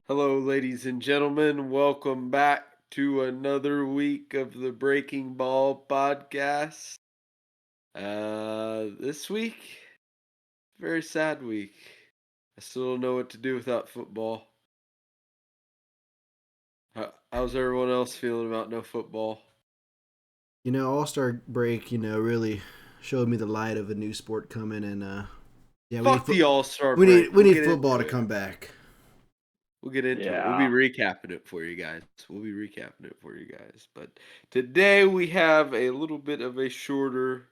Hello, ladies and gentlemen. Welcome back to another week of the Breaking Ball podcast. This week, very sad week. I still don't know what to do without football. How's everyone else feeling about no football? All-Star break, really showed me the light of a new sport coming, and yeah, we need Fuck the All Star we need break. we We'll need get football into to it. come back. We'll get into it. We'll be Yeah. recapping it for you guys. But today we have a little bit of a shorter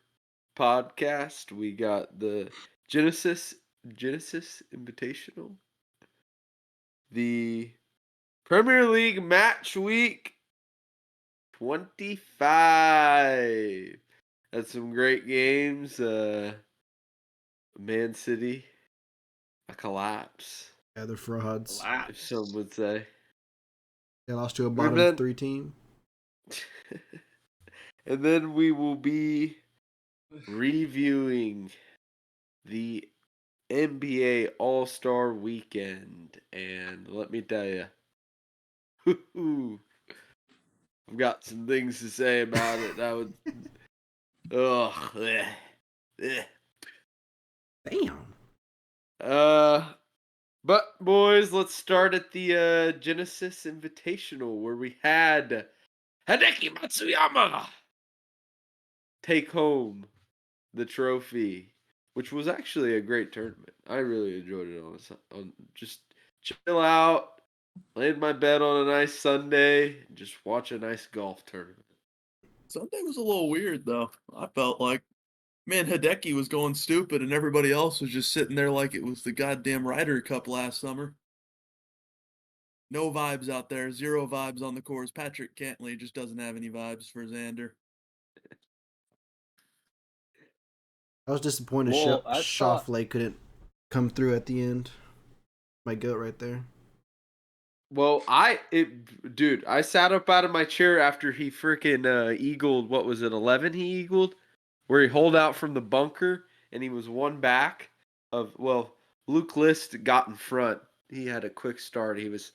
podcast. We got the Genesis Invitational, the Premier League match week 25. Had some great games. Man City, a collapse, Yeah, they're frauds. if some would say. They lost to a And bottom then, three team. and then we will be reviewing the NBA All Star Weekend, and let me tell you, I've got some things to say about it. I would, ugh, bleh, bleh. Damn. uh, but boys, let's start at the Genesis Invitational where we had Hideki Matsuyama take home the trophy, which was actually a great tournament. I really enjoyed it on just chill out, lay in my bed on a nice Sunday, and just watch a nice golf tournament. Sunday was a little weird though. I felt like Hideki was going stupid and everybody else was just sitting there like it was the goddamn Ryder Cup last summer. No vibes out there, zero vibes on the course. Patrick Cantley just doesn't have any vibes for Xander. I was disappointed Well, I thought Shoffley couldn't come through at the end. My goat right there. Well, dude, I sat up out of my chair after he freaking eagled. What was it, 11? He eagled, where he holed out from the bunker and he was one back of. Well, Luke List got in front. He had a quick start. He was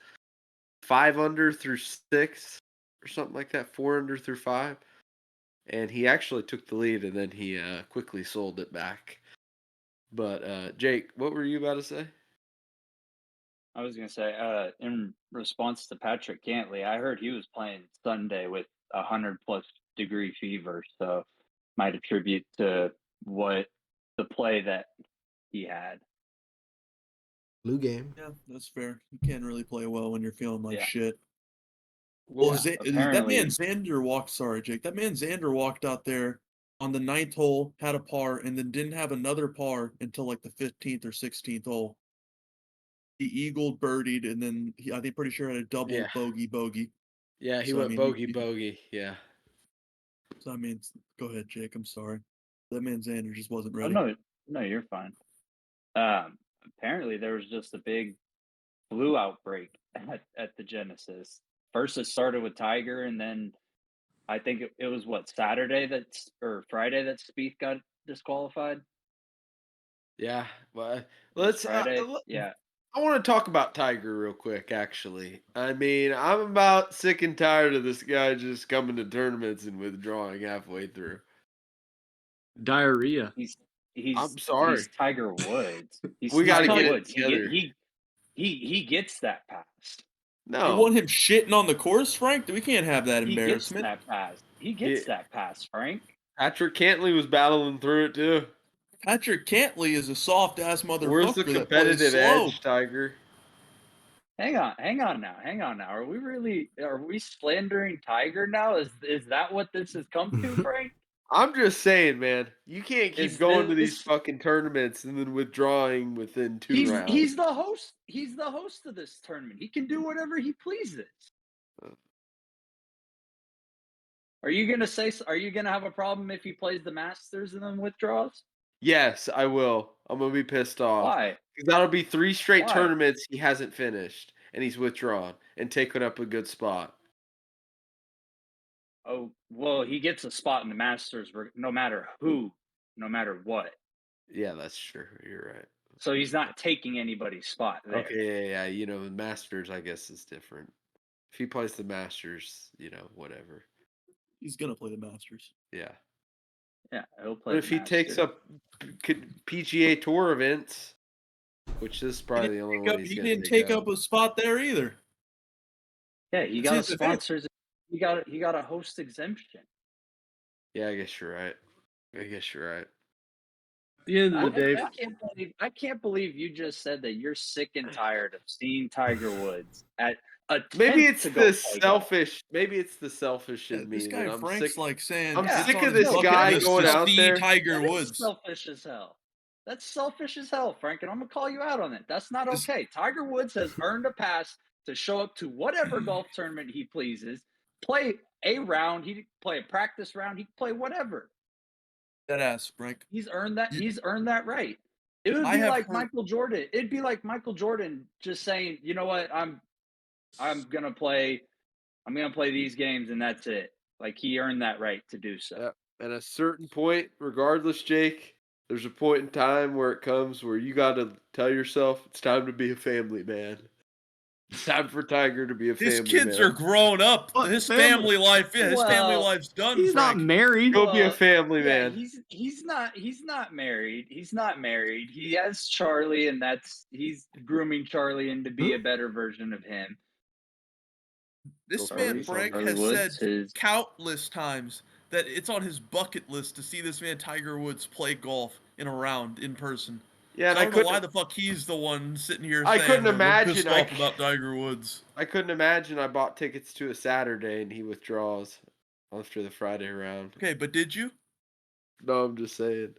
5 under through 6 or something like that. 4 under through 5, and he actually took the lead and then he quickly sold it back. But Jake, what were you about to say? I was gonna say, in response to Patrick Cantley, I heard he was playing Sunday with 100+ degree fever, so might attribute to what the play that he had. Blue game. Yeah, that's fair. You can't really play well when you're feeling like Yeah, shit. Well, Well, yeah. that man Apparently, Xander walked. Sorry, Jake. That man Xander walked out there on the ninth hole, had a par, and then didn't have another par until like the 15th or 16th hole. He eagled, birdied, and then I think pretty sure had a double yeah, bogey. yeah, he So I went mean, bogey. Yeah. so I mean, go ahead, Jake. I'm sorry. That man Xander just wasn't oh ready. no, no, you're fine. Apparently there was just a big flu outbreak at the Genesis. First, it started with Tiger, and then I think it was what Saturday that's or Friday that Spieth got disqualified. Yeah, well, It was let's. Friday. Yeah. I want to talk about Tiger real quick. Actually, I mean, I'm about sick and tired of this guy just coming to tournaments and withdrawing halfway through. Diarrhea. He's I'm he's sorry. he's Tiger Woods. He's We got He's to Tiger get Tiger. it Woods. together. He gets that pass. You want No, him shitting on the course, Frank? We can't have that He gets embarrassment. that pass. He he, gets that pass, Frank. Patrick Cantley was battling through it too. Patrick Cantley is a soft ass Where's the motherfucker that plays competitive slow. edge, Tiger? Hang on now. Are we slandering Tiger now? Is that what this has come to, Frank? I'm just saying, man. You can't keep Is going to these this fucking tournaments and then withdrawing within 2 rounds. he's the host. He's the host of this tournament. He can do whatever he pleases. Are you gonna have a problem if he plays the Masters and then withdraws? Yes, I will. I'm gonna be pissed off. Why? 'Cause that'll be 3 straight Why? tournaments he hasn't finished, and he's withdrawn and taken up a good spot. Oh, well, he gets a spot in the Masters no matter who, no matter what. Yeah, that's true. You're right. So he's not taking anybody's spot there. Okay, yeah. You know, the Masters, I guess, is different. If he plays the Masters, you know, whatever. He's gonna play the Masters. Yeah. Yeah, he'll play. But if he takes up PGA Tour events, which this is probably the only one he's He gonna didn't take take up a spot there either. Yeah, he It's got a his event. sponsors. He got a host exemption. Yeah, I guess you're right. At the end of the day, I can't believe you just said that you're sick and tired of seeing Tiger Woods at a Maybe it's to go the play golf. selfish. Maybe it's the selfish in me. This guy that I'm Frank's sick. like saying I'm it's sick on of his this bucket guy list going to out see there. Tiger That is Woods. selfish as hell. That's selfish as hell, Frank, and I'm gonna call you out on it. That's not This- okay. Tiger Woods has earned a pass to show up to whatever golf tournament he pleases, play a round, he play a practice round, he play whatever. That ass, Frank. He's earned that. You- He's earned that right. It would I be have like heard- Michael Jordan. It'd be like Michael Jordan just saying, "You know what? I'm gonna play. I'm gonna play these games, and that's it." Like he earned that right to do so. At a certain point, regardless, Jake, there's a point in time where it comes where you got to tell yourself it's time to be a family man. It's time for Tiger to be a His family kids man. are grown up. What His family? family life, yeah, his family Well, life's done. he's not Frank. married. Go be a Well, family yeah, man. he's not married. He's not married. He has Charlie, and he's grooming Charlie into be a better version of him. This Go man Charlie, Frank Charlie has Woods, said countless times that it's on his bucket list to see this man Tiger Woods play golf in a round in person. Yeah, So and I don't know why the fuck he's the one sitting here I saying couldn't I'm imagine, pissed I off about Tiger Woods. I couldn't imagine I bought tickets to a Saturday and he withdraws after the Friday round. Okay, but did you? No, I'm just saying.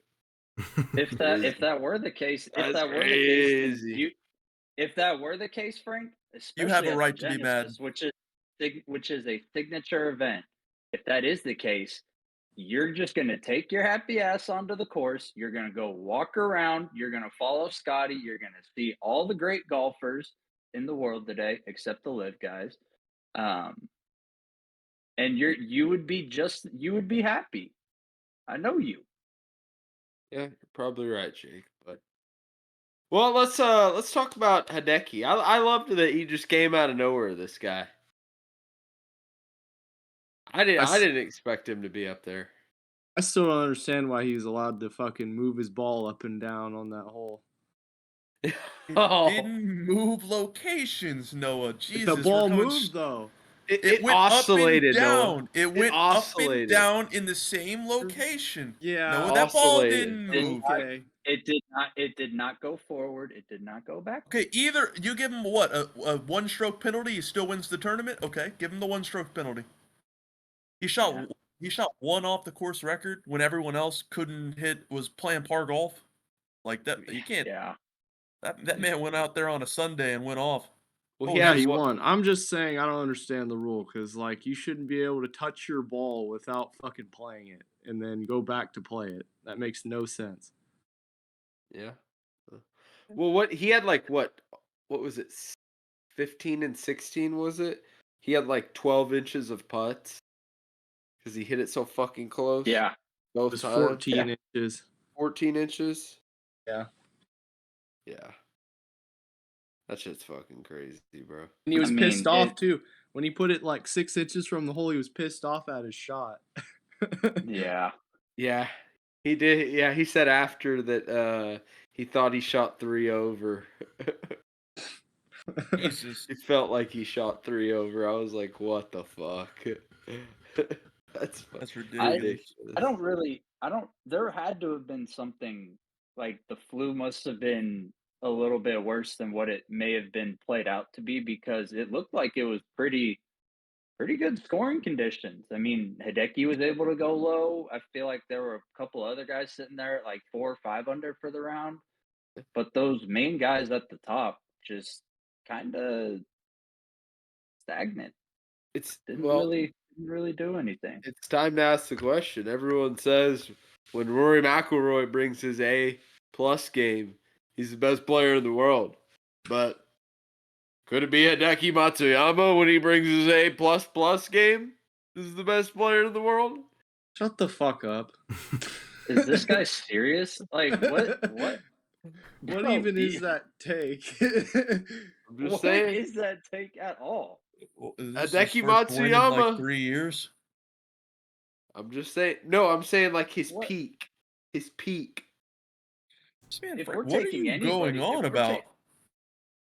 If that were the case, That's crazy. if that were the case, Frank, You have especially a at right the to be mad. Genesis, which is a signature event. If that is the case, you're just going to take your happy ass onto the course. You're going to go walk around. You're going to follow Scotty. You're going to see all the great golfers in the world today, except the live guys. And you would be happy. I know you. Yeah, you're probably right, Jake. But well, let's talk about Hideki. I loved that he just came out of nowhere. This guy. I didn't expect him to be up there. I still don't understand why he's allowed to fucking move his ball up and down on that hole. Oh, Didn't move locations, Noah. Jesus, the ball we're coming moved though. it went oscillated, up and Noah. down. It went oscillated. up and down in the same location. Yeah. Noah, that ball Oscillated. didn't move. Okay. It did not go forward. It did not go back. Okay, either you give him what a one-stroke penalty, he still wins the tournament. Okay, give him the one-stroke penalty. He shot one off the course record when everyone else was playing par golf. Like that, you can't. Yeah. That man went out there on a Sunday and went off. Well, Oh, he yeah, has you what- won. I'm just saying I don't understand the rule because like you shouldn't be able to touch your ball without fucking playing it and then go back to play it. That makes no sense. Yeah. Well, what he had like what was it? 15 and 16 was it? He had like 12 inches of putts because he hit it so fucking close. Yeah. It both was times. 14 inches. 14 inches. Yeah. Yeah. That shit's fucking crazy, bro. And he was I pissed mean, off too. When he put it like 6 inches from the hole, he was pissed off at his shot. Yeah. Yeah. He did. Yeah, he said after that he thought he shot 3 over. Jesus. He felt like he shot 3 over. I was like, what the fuck? That's ridiculous. There had to have been something like the flu must have been a little bit worse than what it may have been played out to be because it looked like it was pretty good scoring conditions. I mean, Hideki was able to go low. I feel like there were a couple other guys sitting there at like 4 or 5 under for the round. But those main guys at the top just kind of stagnant. It's Didn't really do anything. It's time to ask the question. Everyone says when Rory McIlroy brings his A+ game, he's the best player in the world. But could it be Hideki Matsuyama when he brings his A++ game? This is the best player in the world? Shut the fuck up. Is this guy serious? Like what What Bro, even is that take? I'm just what saying. is that take at all? Well, is this his Hideki first win in like Matsuyama. 3 years? I'm just saying. No, I'm saying like his What? peak. His peak. Man, If Frank, we're what are taking you going anybody, on about?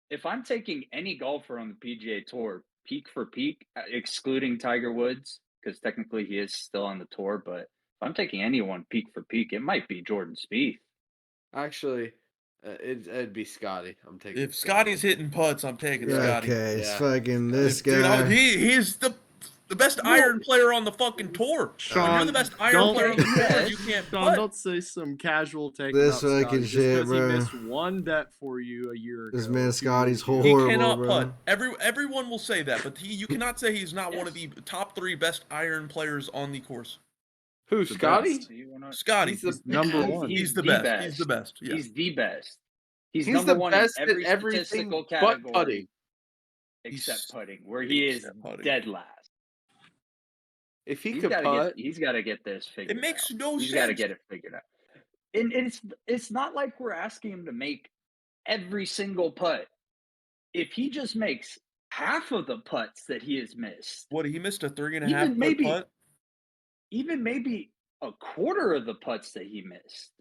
if I'm taking any golfer on the PGA Tour, peak for peak, excluding Tiger Woods, because technically he is still on the tour, but if I'm taking anyone peak for peak, it might be Jordan Spieth. Actually, it'd be Scotty. I'm taking. If Scotty's hitting putts, I'm taking Scotty. Okay, it's Yeah. fucking this Dude, guy. he's the best iron player on the fucking tour. When you're the Sean, best iron don't player on the tour, Yes. you can't Sean, putt. don't say some casual take This about fucking Scotty just shit, because he bro. missed one bet for you a year ago. This man Scotty's He horrible, cannot bro. putt. Everyone will say that, but you cannot say he's not one of the top 3 best iron players on the course. Who? The Scotty? best. Scotty, He's Number one. he's the best. He's the best. Yeah. He's the best. He's He's number the one in best at every everything statistical but category putting. except He's- putting, where he is except putting. dead last. If he He's could got to putt, he's got to get this figured It makes out. no He's got to sense. get it figured out. And it's not like we're asking him to make every single putt. If he just makes half of the putts that he has missed, What, he missed a 3.5 even foot maybe putt? even maybe a quarter of the putts that he missed,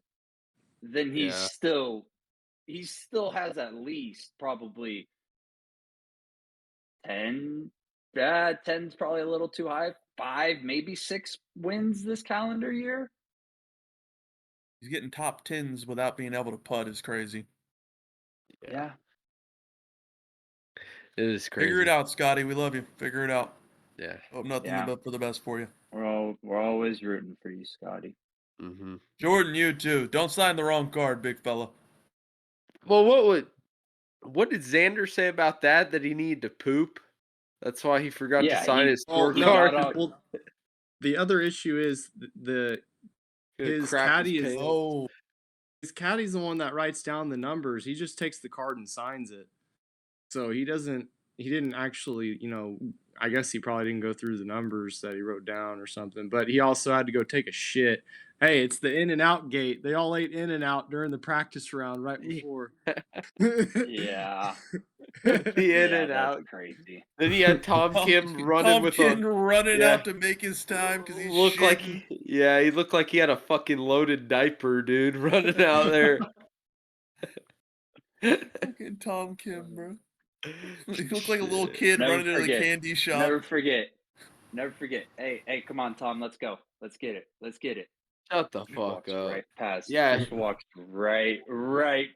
then he Yeah. still has at least probably 10. 10's probably a little too high. 5, maybe 6 wins this calendar year. He's getting top 10s without being able to putt is crazy. Yeah. it is crazy. Figure it out, Scotty. We love you. Figure it out. Yeah. Hope nothing Yeah. but for the best for you. We're always rooting for you, Scotty. Mm-hmm. Jordan, you too. Don't sign the wrong card, big fella. Well, what did Xander say about that? That he needed to poop. That's why he forgot Yeah, to sign he- his Well, he no, scorecard. got off- well, the other issue is his caddy is Oh, his caddy's the one that writes down the numbers. He just takes the card and signs it. So he didn't actually, I guess he probably didn't go through the numbers that he wrote down or something. But he also had to go take a shit. Hey, it's the in and out gate. They all ate in and out during the practice round right before. Yeah. the in Yeah, and that's out. crazy. Then he had Tom Kim running with running yeah. out to make his time because he's looked like shitting. he looked like he had a fucking loaded diaper, dude, running out there. Fucking Tom Kim, bro. He looked like a little kid Never running into the forget. candy shop. Never forget. Hey, come on, Tom, let's go. Let's get it. Shut the Just fuck walks up. right past. Yeah. Just walks right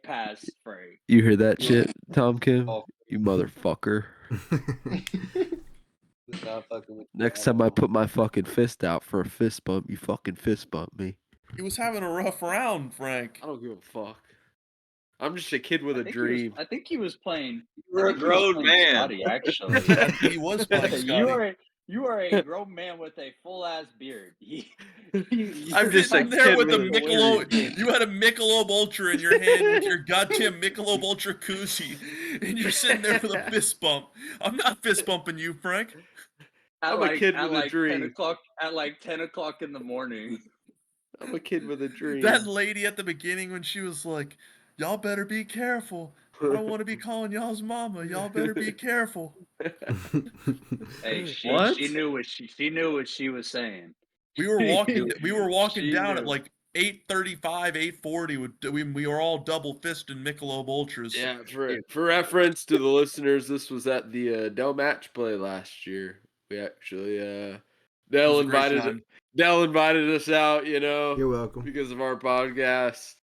past Frank. You hear that Yeah. shit, Tom Kim? Oh. You motherfucker. Next time I put my fucking fist out for a fist bump, you fucking fist bump me. He was having a rough round, Frank. I don't give a fuck. I'm just a kid with a I dream. think he was playing. You're a grown man. Scotty, actually. He was playing Scotty. You are a grown man with a full ass beard. I'm just a Sitting there kid with the with a Michelob. You had a Michelob Ultra in your hand with your goddamn Michelob Ultra koozie, and you're sitting there with a fist bump. I'm not fist bumping you, Frank. I'm a kid with a dream. 10 o'clock in the morning. I'm a kid with a dream. That lady at the beginning when she was like, "Y'all better be careful. I don't want to be calling y'all's mama. Y'all better be careful." Hey, she What? knew what she knew what she was saying. We were walking She down knew. at like 8:35, 8:40. We were all double fisting Michelob Ultras. Yeah, for reference to the listeners, this was at the Dell match play last year. We actually Dell was a great invited time. us out, You're welcome. because of our podcast.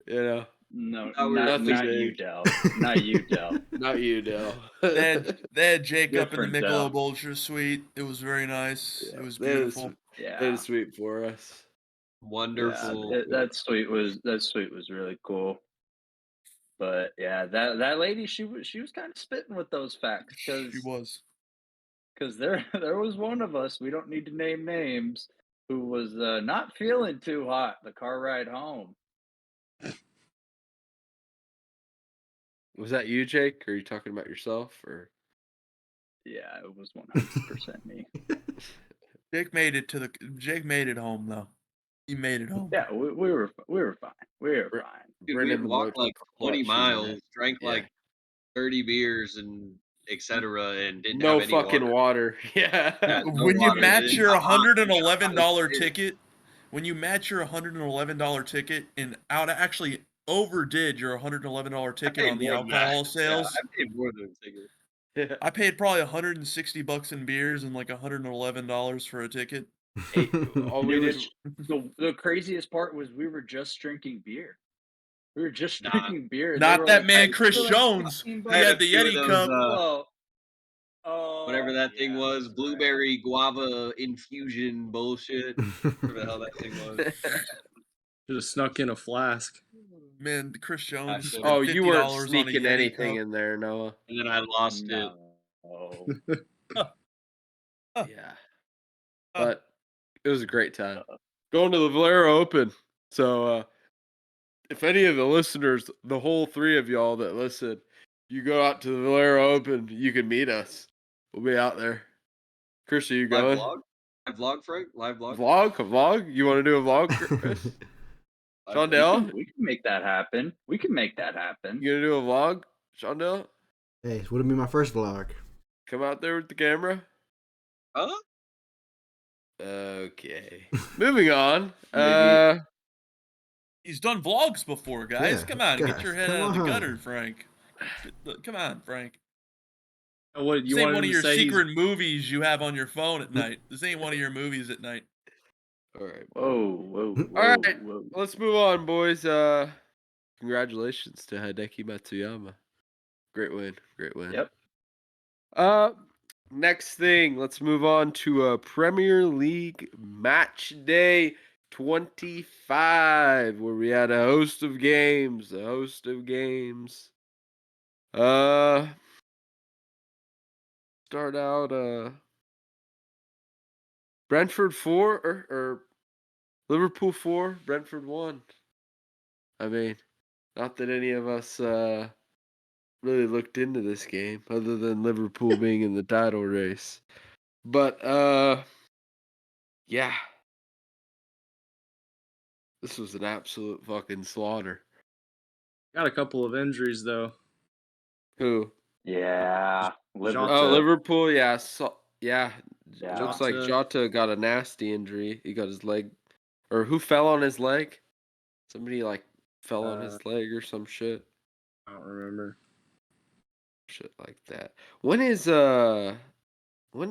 No, No, not nothing you, big. Dell. Not you, Dell. Not you, Dell. They had Jake up in the Different Michelob Dell. Ultra suite. It was very nice. Yeah, It was they had a beautiful. They had Yeah, a sweet for us. wonderful. that suite was really cool. But yeah, that lady, she was kind of spitting with those facts She was. because there was one of us, we don't need to name names, who was not feeling too hot the car ride home. Was that you, Jake? Or are you talking about yourself? Or Yeah, it was 100% me. Jake made it home though. He made it home. Yeah, we were fine. We were fine. ran we in had the walked most like 20 clutch unit. miles, drank Yeah. like 30 beers and etc. and didn't No have any fucking water. water. Yeah. Yeah, no When you water. match It's your hot. $111 ticket, and actually overdid your $111 ticket on the alcohol sales. I paid more than a ticket. Yeah. I paid probably $160 in beers and like $111 for a ticket. Hey, all we It did. was the craziest part was we were just drinking beer. We were just Nah. drinking beer. and Not they were that like, man, "Hey, Chris for like Jones. 15 He I had had a the few of Yeti those, cup. whatever that thing yeah, was, that's right. blueberry guava infusion bullshit. Whatever the hell that thing was. Should have snuck in a flask. Man, Chris Jones should've. spent Oh, you weren't $50 on a sneaking Yeti anything cup. in there, Noah. And then I lost it. No. Yeah. But it was a great time. Going to the Valero Open. So if any of the listeners, the whole three of y'all that listen, you go out to the Valero Open, you can meet us. We'll be out there. Chris, are you Live going? vlog? Live vlog, Frank? Live vlog? A vlog? You want to do a vlog, Chris? Live Shondell? We can make that happen. We can make that happen. You gonna do a vlog, Shondell? Hey, it would be my first vlog. Come out there with the camera. Huh? Okay. Moving on. Maybe. He's done vlogs before, guys. Yeah, Come on, get guys, your head come out of the on. gutter, Frank. Come on, Frank. What This you ain't wanted one him of to your say? secret movies you have on your phone at night. This ain't one of your movies at night. All right. Whoa. All right. Let's move on, boys. Congratulations to Hideki Matsuyama. Great win. Yep. Next thing, let's move on to Premier League Match Day 25, where we had a host of games. Start out Brentford 4 or Liverpool 4, Brentford 1. I mean, not that any of us really looked into this game other than Liverpool being in the title race. But yeah. This was an absolute fucking slaughter. Got a couple of injuries though. Who? Yeah. Jota. Oh, Liverpool, yeah. Yeah. Yeah. Looks like Jota. Jota got a nasty injury. He got his leg, or who fell on his leg? Somebody like fell on his leg or some shit. I don't remember. Shit like that. When's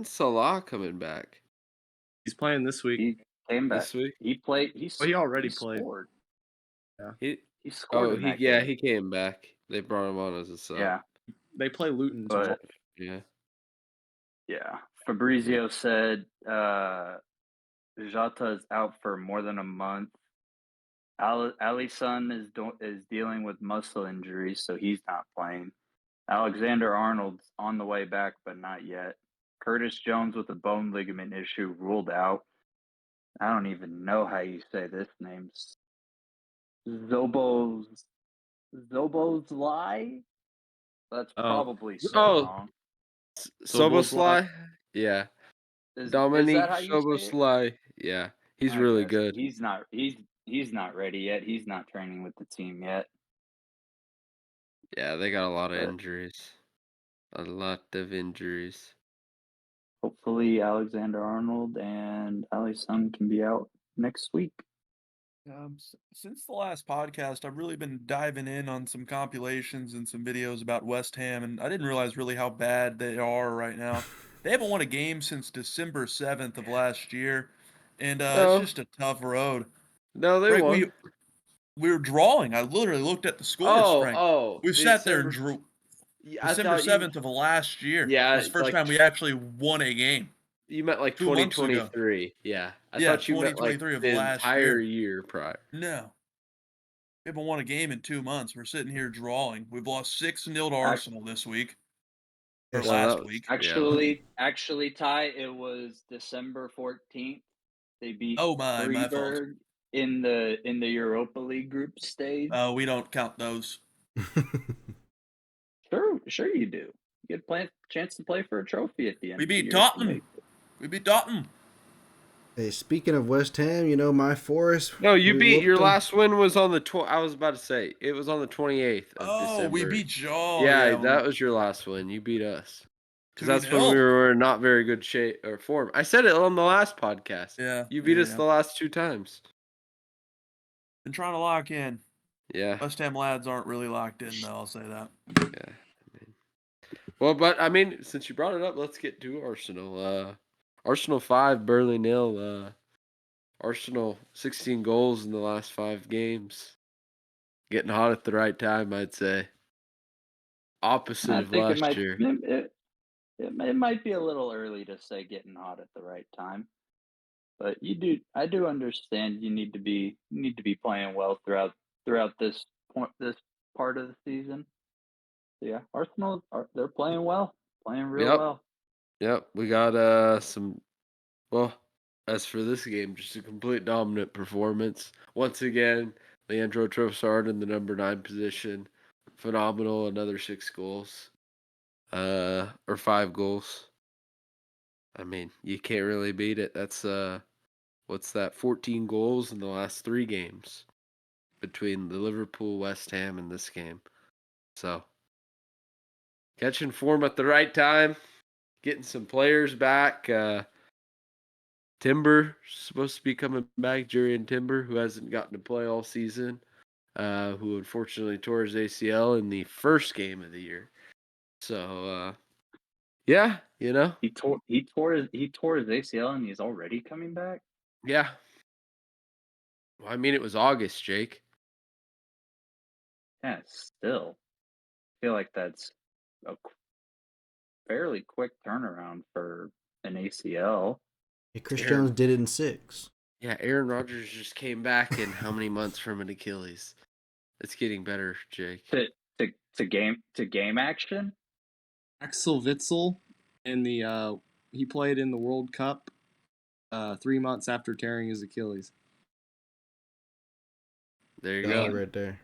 Salah coming back? He's playing this week. He came back. This week? He played. He already played. Scored. He scored in that game. he came back. They brought him on as a sub. Yeah. They play Luton But tomorrow. Yeah. yeah, Fabrizio said Jota is out for more than a month. Alisson is dealing with muscle injuries, so he's not playing. Alexander Arnold's on the way back, but not yet. Curtis Jones with a bone ligament issue ruled out. I don't even know how you say this name. Zobozlai? That's probably so wrong. Soboslai? Yeah. Is Dominique that how you say it? Soboslai. Yeah. He's really good. He's not ready yet. He's not training with the team yet. Yeah, they got a lot of injuries. A lot of injuries. Hopefully Alexander Arnold and Alisson can be out next week. Since the last podcast, I've really been diving in on some compilations and some videos about West Ham, and I didn't realize really how bad they are right now. They haven't won a game since December 7th of last year, and it's just a tough road. No, they Frank, won. we were drawing. I literally looked at the scores, Frank. We sat there and drew. December 7th of last year. Yeah, It was the first time we actually won a game. You meant like 2 months ago. 2023. Yeah. I Yeah, thought you meant like 2023 of the last entire year prior. No. We haven't won a game in 2 months. We're sitting here drawing. We've lost 6-0 to Arsenal this week. Or last week. Actually, Ty, it was December 14th. They beat my fault. Freiburg in the Europa League group stage. We don't count those. Sure you do. You get a chance to play for a trophy at the end. We of the beat year Tottenham. We beat Tottenham. Hey, speaking of West Ham, my Forest. No, you we beat whooped your them. last win was on the I was about to say it was on the 28th of Oh, we December. beat y'all. Yeah, Yeah, that was your last win. You beat us. Because that's when 2-0. we were in not very good shape or form. I said it on the last podcast. Yeah. You beat us yeah. the last 2 times. Been trying to lock in. Yeah. West Ham lads aren't really locked in, though. I'll say that. Yeah. Well, but I mean, since you brought it up, let's get to Arsenal. Arsenal 5, Burnley 0. Arsenal 16 goals in the last 5 games. Getting hot at the right time, I'd say. Opposite I of think last year. it might be a little early to say getting hot at the right time, but I do understand you need to be playing well throughout this part of the season. So yeah, Arsenal they're playing well, playing real Yep. well. Yep. We got some. Well, as for this game, just a complete dominant performance. Once again, Leandro Trossard in the number 9 position. Phenomenal. Another 6 goals. Or 5 goals. I mean, you can't really beat it. That's what's that? 14 goals in the last 3 games between the Liverpool, West Ham, and this game. So, catching form at the right time, getting some players back. Timber supposed to be coming back. Jurriën Timber, who hasn't gotten to play all season, who unfortunately tore his ACL in the first game of the year. So, yeah, He tore his ACL and he's already coming back. yeah. Well, I mean, it was August, Jake. Yeah, still, I feel like that's a fairly quick turnaround for an ACL. Hey, Chris Aaron. Jones did it in 6. Yeah, Aaron Rodgers just came back in how many months from an Achilles? It's getting better, Jake. To game action. Axel Witsel in the he played in the World Cup 3 months after tearing his Achilles. There you Dog go. right there.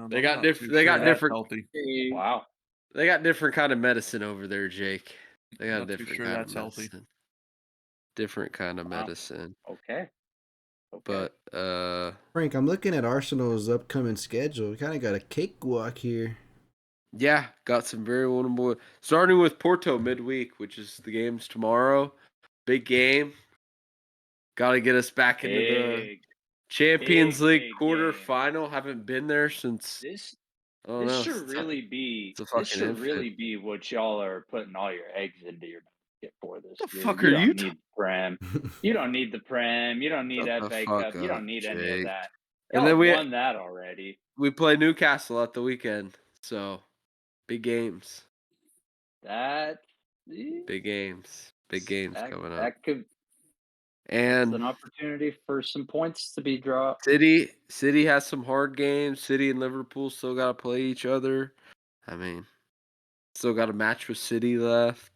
They got I'm not different. too They sure got that's different. healthy. Wow. They got different kind of medicine over there, Jake. They got a Not too different sure kind of that's healthy. medicine. Different kind of Wow. medicine. Okay. But Frank, I'm looking at Arsenal's upcoming schedule. We kind of got a cakewalk here. yeah, got some very winnable. Starting with Porto midweek, which is the games tomorrow. Big game. Got to get us back into the Champions League big game. quarterfinal. Haven't been there since. This I don't this know. should really be It's a fucking this should infant. really be what y'all are putting all your eggs into your basket for this What the year. fuck You are don't you? need Prem. You don't need the Prem. You don't need Shut the FA fuck Cup. You up, don't need any of Jake. that. And Y'all then have won that already. we play Newcastle at the weekend, so big games. That Big games. Big games coming up. that could And It's an opportunity for some points to be dropped. City has some hard games. City and Liverpool still got to play each other. I mean, still got a match with City left.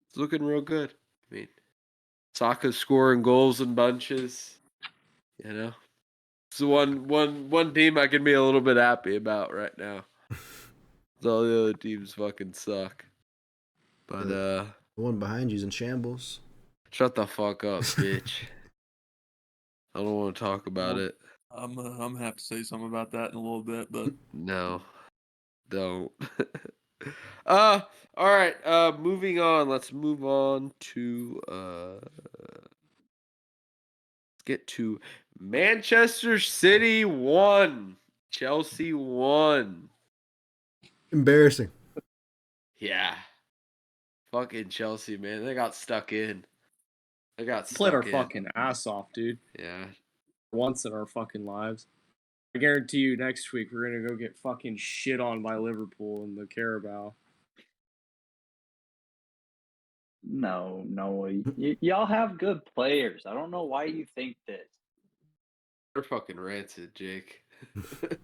It's looking real good. I mean, Saka's scoring goals in bunches. It's the one team I can be a little bit happy about right now. All the other teams fucking suck. But The one behind you's in shambles. shut the fuck up, bitch. I don't want to talk about it. I'm gonna have to say something about that in a little bit, but No, don't. All right. Moving on. Let's move on to let's get to Manchester City 1, Chelsea 1. Embarrassing. Yeah. Fucking Chelsea, man. They got stuck in. They got We played our stuck in. fucking ass off, dude. Yeah. Once in our fucking lives. I guarantee you next week we're gonna go get fucking shit on by Liverpool in the Carabao. No, y'all have good players. I don't know why you think this. They're fucking rancid, Jake.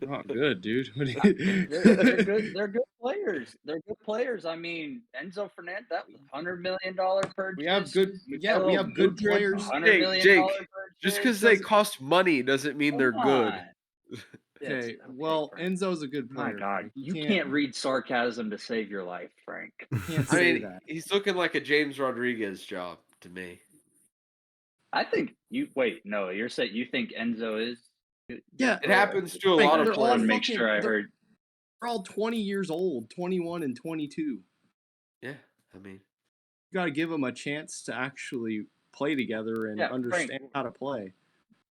Not good, dude. They're good. They're good players. They're good players. I mean, Enzo Fernandez, that was $100 million purchase. We have good Mudryk, players. $100 million Jake, purchase. just because they cost money doesn't mean they're Come good. on. Okay, well, Frank. Enzo's a good player. My God, Frank. you can't read sarcasm to save your life, Frank. Can't I say mean, that. he's looking like a James Rodriguez job to me. I think you wait. No, you're saying you think Enzo is? Yeah, It happens to a Frank, lot of they're all want to players. make sure I they're heard. all 20 years old, 21 and 22. Yeah, I mean, You got to give them a chance to actually play together and Yeah, Frank. understand how to play.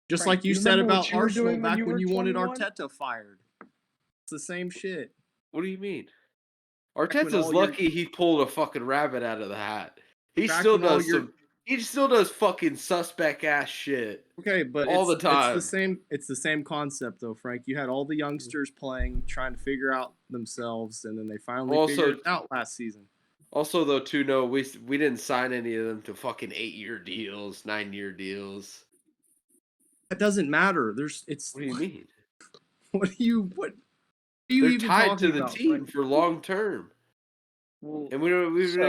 Just Frank, like do you you said remember what about you were Arsenal doing when back you when were you wanted 21? Arteta fired. It's the same shit. what do you mean? Back when Arteta's all your lucky he pulled a fucking rabbit out of the hat. He back still when all does your some. He still does fucking suspect ass shit okay, but all the it's the time. same concept though, Frank. You had all the youngsters playing, trying to figure out themselves, and then they finally figured Also, it out last season. also though too, no, we didn't sign any of them to fucking 8-year deals, 9-year deals. That doesn't matter. What do you mean? what are you They're even tied to talking the about, team Frank? for long term, Well, and we don't so even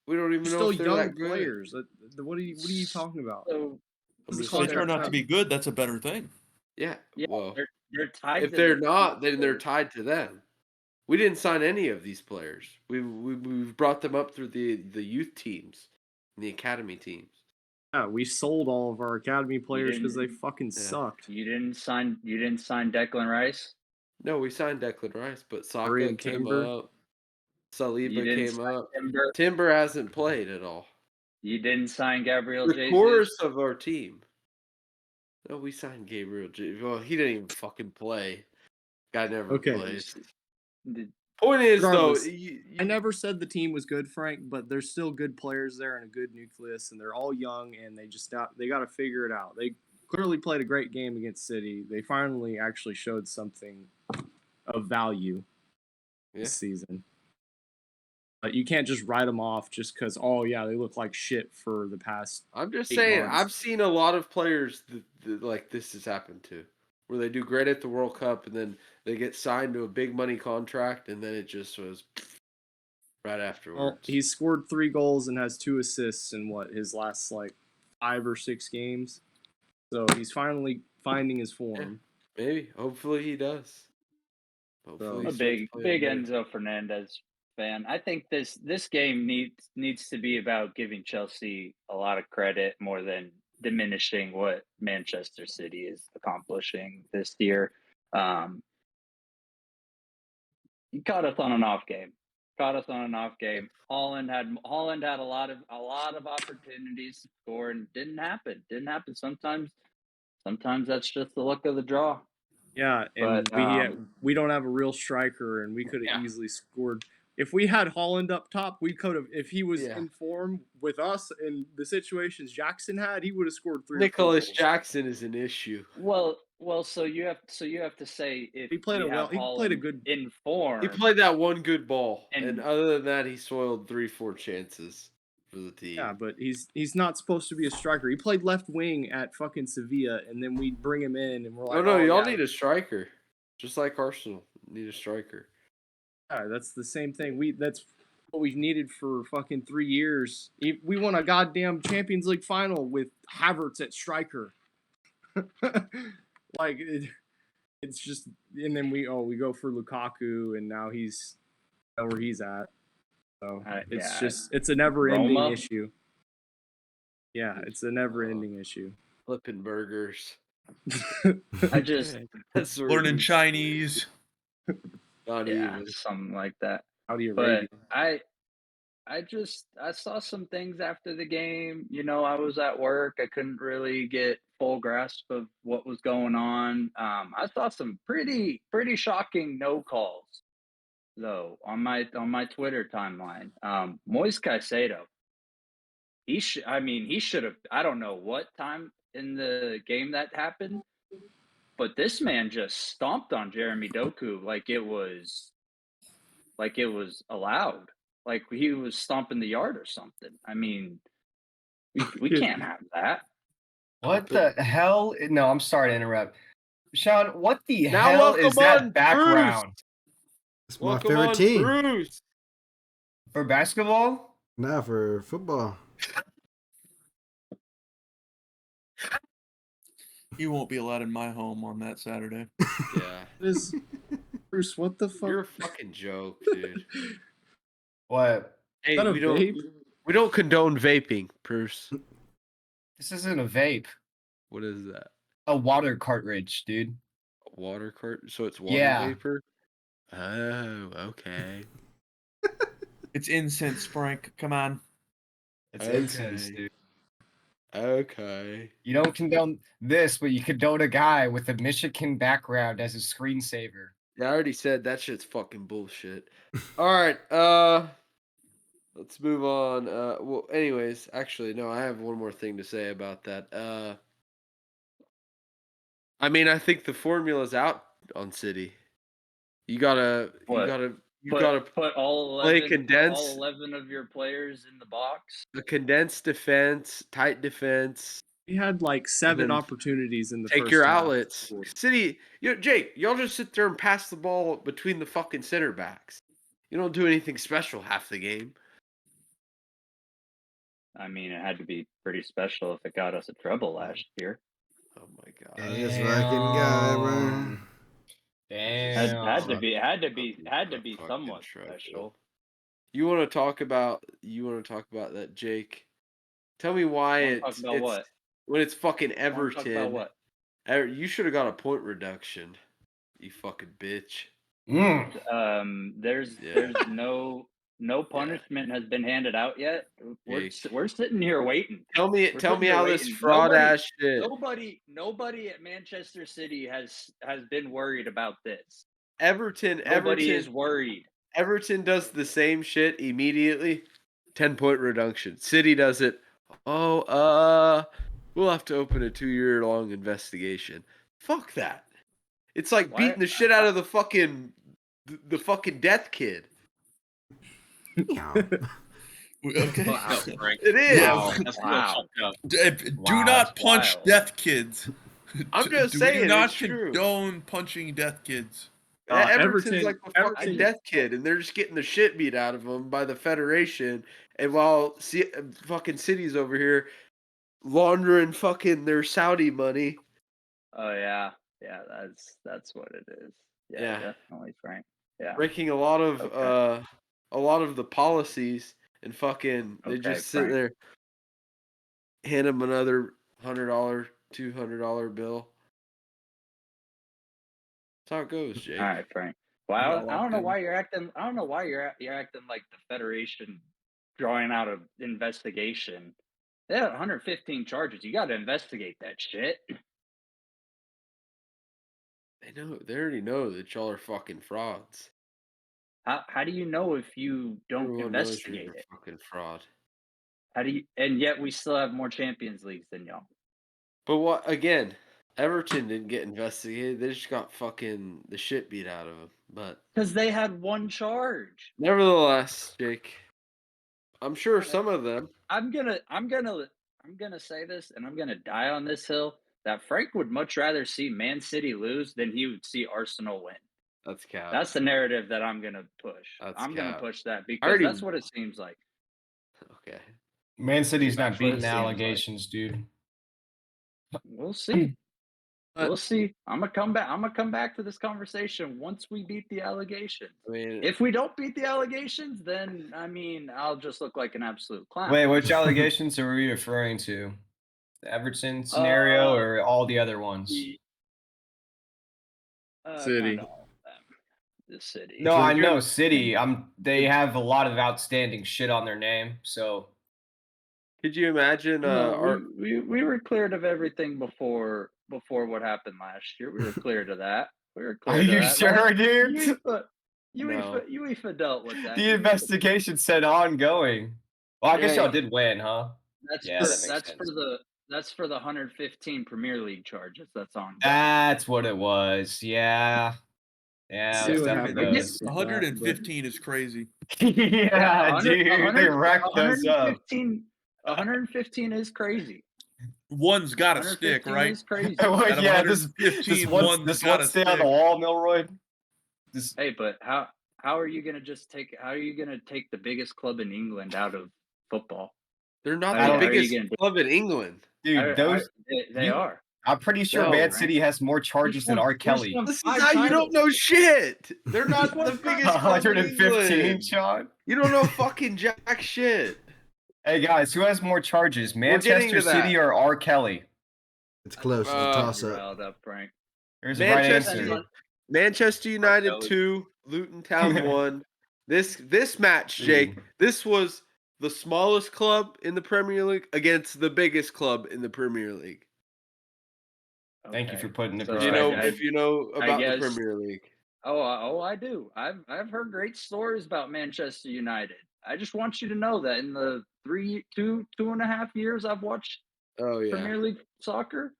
They're know still if they're young that good. players. What are you talking about? so I'm If just they saying. turn out to be good, that's a better thing. Yeah, yeah, well, they're tied if to they're the team. not, then they're tied to them. We didn't sign any of these players. We've brought them up through the youth teams, and the academy teams. Yeah, we sold all of our academy players because they didn't- fucking Yeah. sucked. You didn't sign Declan Rice. No, we signed Declan Rice, but Saka Brian came Timber. up. You Saliba didn't came sign up. Timber. Timber hasn't played at all. You didn't sign Gabriel The Jesus. chorus of our team. No, we signed Gabriel. Well, he didn't even fucking play. Guy never Okay. plays. Did- Point is, Regardless, though, I never said the team was good, Frank, but there's still good players there and a good nucleus, and they're all young, and they got to figure it out. They clearly played a great game against City. They finally actually showed something of value this season. But you can't just write them off just because, oh yeah, they look like shit for the past. I'm just 8 saying, months. I've seen a lot of players that like this has happened to, where they do great at the World Cup and then they get signed to a big money contract and then it just was right afterwards. Well, he's scored 3 goals and has 2 assists in his last 5 or 6 games. So he's finally finding his form. Maybe, hopefully he does. Hopefully he a starts big playing better. Enzo Fernandez fan. I think this game needs to be about giving Chelsea a lot of credit more than diminishing what Manchester City is accomplishing this year. He caught us on an off game. Holland had a lot of opportunities to score and didn't happen. Sometimes that's just the luck of the draw. Yeah, and But we don't have a real striker, and we could have easily scored. If we had Holland up top, we could have. If he was in form with us in the situations Jackson had, he would have scored 3 Nicholas or 4 goals. Jackson is an issue. Well, so you have to say if he played he played a good in form. He played that one good ball, and And- other than that, he soiled 3-4 chances for the team. Yeah, but he's not supposed to be a striker. He played left wing at fucking Sevilla, and then we bring him in, and we're like, no, y'all yeah. need a striker, just like Arsenal need a striker. Yeah, that's the same thing. That's what we've needed for fucking 3 years. We won a goddamn Champions League final with Havertz at striker. It's just, and then we go for Lukaku, and now he's where he's at. So it's a never-ending Roma? issue. Yeah, it's a never-ending issue. Flipping burgers. I just That's Learning Chinese. Not even. something like that. Saudi But Arabia. I saw some things after the game. I was at work. I couldn't really get full grasp of what was going on. I saw some pretty shocking no calls though on my Twitter timeline. Moise Caicedo. He should have. I don't know what time in the game that happened, but this man just stomped on Jeremy Doku like it was allowed. Like he was stomping the yard or something. I mean, we can't have that. What the hell? No, I'm sorry to interrupt. Sean, what the Now hell welcome is that on, background? It's my Welcome favorite on, team. Bruce. For basketball? Nah, for football. You won't be allowed in my home on that Saturday. Yeah. Bruce, what the fuck? You're a fucking joke, dude. What? Hey, that a we vape? don't condone vaping, Bruce. This isn't a vape. What is that? A water cartridge, dude. Water cart? So it's water Yeah. vapor? Oh, okay. It's incense, Frank. Come on. It's incense, Okay. dude. Okay. You don't condone this, but you condone a guy with a Michigan background as a screensaver. Yeah, I already said that shit's fucking bullshit. All right, let's move on. Well, anyways, actually, no, I have one more thing to say about that. I mean, I think the formula's out on City. You gotta Put all play 11 of your players in the box. a condensed defense, tight defense. He had like 7 then opportunities in the Take first your half. outlets. City, Jake, y'all just sit there and pass the ball between the fucking center backs. You don't do anything special half the game. I mean, it had to be pretty special if it got us a treble last year. Oh my god. This fucking guy, bro. Damn. Had to be Fucking somewhat treble. special. You want to talk about that, Jake? Tell me why it's what? when it's fucking Talk Everton. about what? You should have got a point reduction. You fucking bitch. There's no punishment has been handed out yet. We're sitting here waiting. Tell me how this fraud ass shit. Nobody at Manchester City has been worried about this. Everton is worried. Everton does the same shit immediately. 10-point reduction. City does it. Oh, we'll have to open a 2-year-long investigation. Fuck that. It's like beating the shit out of the fucking death kid. Yeah. Okay. Wow, Frank. It is. Wow. That's Wow. Do not punch death kids. I'm just We saying, do not it's true. condone punching death kids. Everton's like the fucking Everton- death kid, and they're just getting the shit beat out of them by the Federation. And while fucking City's over here laundering fucking their Saudi money. Oh yeah, that's what it is. Yeah, definitely, Frank. Yeah, Breaking a lot of the policies, and fucking they just sit Frank. there, hand them another $100, $200 bill. That's how it goes, Jake. All right, Frank. Well, I don't know why you're acting. I don't know why you're acting like the Federation drawing out an investigation. They had 115 charges. You got to investigate that shit. They already know that y'all are fucking frauds. How do you know if you don't Everyone knows investigate you're it? a fucking fraud. How do you? And yet we still have more Champions Leagues than y'all. But what again? Everton didn't get investigated. They just got fucking the shit beat out of them. But because they had one charge. Nevertheless, Jake, I'm sure some of them. I'm gonna say this, and I'm gonna die on this hill. That Frank would much rather see Man City lose than he would see Arsenal win. That's cap. That's the narrative that I'm gonna push. I'm gonna push that because that's what it seems like. Okay. Man City's not beating allegations, dude. We'll see. We'll see. I'm gonna come back to this conversation once we beat the allegations. I mean, if we don't beat the allegations, then I mean I'll just look like an absolute clown. Wait, which allegations are we referring to? The Everton scenario or all the other ones? City. The City. No, I know City. They have a lot of outstanding shit on their name. So could you imagine? We were cleared of everything before what happened last year. We were cleared of that. We were cleared. Are you sure, dude? UEFA dealt with that. The investigation said ongoing. Well, I guess y'all did win, huh? That's for the 115 Premier League charges. That's on. That's what it was. Yeah. Yeah, See what definitely happens. 115 is crazy. Yeah, dude, they wrecked us up. 115 is crazy. One's got to stick, right? Is crazy. Well, yeah, this one stay on the wall, Milroy. Hey, but how are you gonna take the biggest club in England out of football? They're not the biggest club in England, dude. They are. I'm pretty sure Man City has more charges than R. Kelly. This is how you don't know shit. They're not the biggest club in England. 115, Sean. You don't know fucking jack shit. Hey guys, who has more charges, We're getting Manchester to that. City or R. Kelly? It's close. It's a Uh, toss You up. riled up, Frank. There's a right Manchester, answer. Manchester United Kelly. 2, Luton Town 1. This match, Jake, Dude. this was the smallest club in the Premier League against the biggest club in the Premier League. Thank you Okay. for putting the So You know, perspective. if you know about the guess- Premier League. Oh, I do. I've heard great stories about Manchester United. I just want you to know that in the 2.5 years I've watched Oh yeah. Premier League soccer,